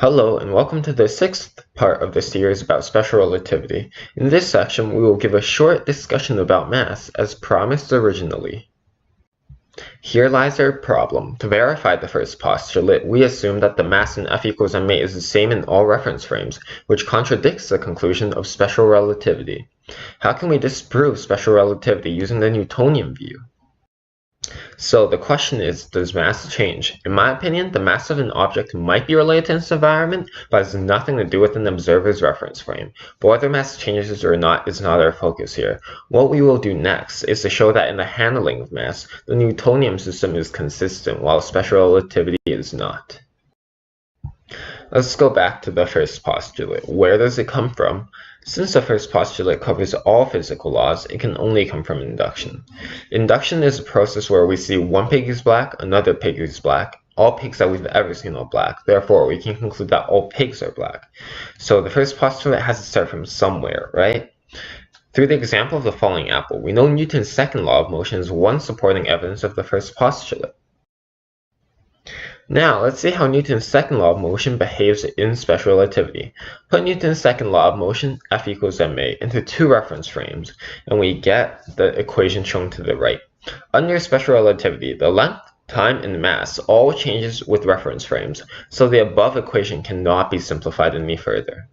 Hello and welcome to the sixth part of the series about special relativity. In this section, we will give a short discussion about mass as promised originally. Here lies our problem. To verify the first postulate, we assume that the mass in F equals ma is the same in all reference frames, which contradicts the conclusion of special relativity. How can we disprove special relativity using the Newtonian view? So the question is, does mass change? In my opinion, the mass of an object might be related to its environment, but has nothing to do with an observer's reference frame. But whether mass changes or not is not our focus here. What we will do next is to show that in the handling of mass, the Newtonian system is consistent, while special relativity is not. Let's go back to the first postulate. Where does it come from? Since the first postulate covers all physical laws, it can only come from induction. Induction is a process where we see one pig is black, another pig is black. All pigs that we've ever seen are black. Therefore, we can conclude that all pigs are black. So the first postulate has to start from somewhere, right? Through the example of the falling apple, we know Newton's second law of motion is one supporting evidence of the first postulate. Now, let's see how Newton's second law of motion behaves in special relativity. Put Newton's second law of motion, F equals ma, into two reference frames, and we get the equation shown to the right. Under special relativity, the length, time, and mass all changes with reference frames, so the above equation cannot be simplified any further.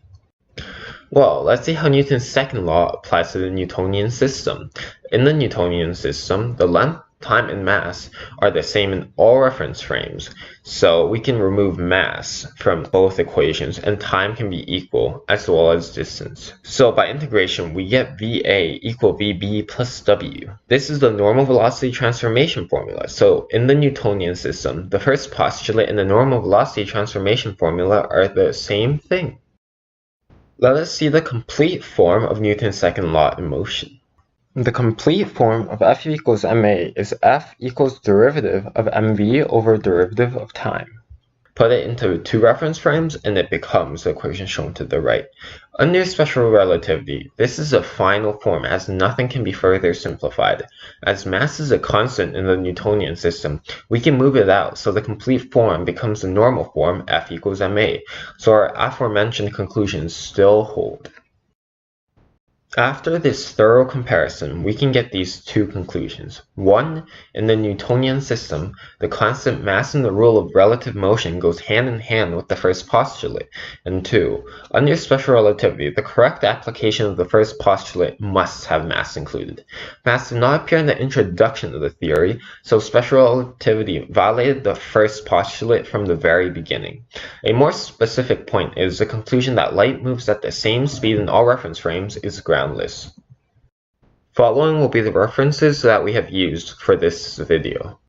Well, let's see how Newton's second law applies to the Newtonian system. In the Newtonian system, the length, time, and mass are the same in all reference frames, so we can remove mass from both equations and time can be equal as well as distance. So by integration, we get VA equal VB plus W. This is the normal velocity transformation formula. So in the Newtonian system, the first postulate and the normal velocity transformation formula are the same thing. Let us see the complete form of Newton's second law in motion. The complete form of F equals ma is F equals derivative of mv over derivative of time. Put it into two reference frames and it becomes the equation shown to the right. Under special relativity, this is a final form as nothing can be further simplified. As mass is a constant in the Newtonian system, we can move it out so the complete form becomes the normal form F equals ma, so our aforementioned conclusions still hold. After this thorough comparison, we can get these two conclusions. 1. In the Newtonian system, the constant mass and the rule of relative motion goes hand in hand with the first postulate. And 2. Under special relativity, the correct application of the first postulate must have mass included. Mass did not appear in the introduction of the theory, so special relativity violated the first postulate from the very beginning. A more specific point is the conclusion that light moves at the same speed in all reference frames is groundless. Following will be the references that we have used for this video.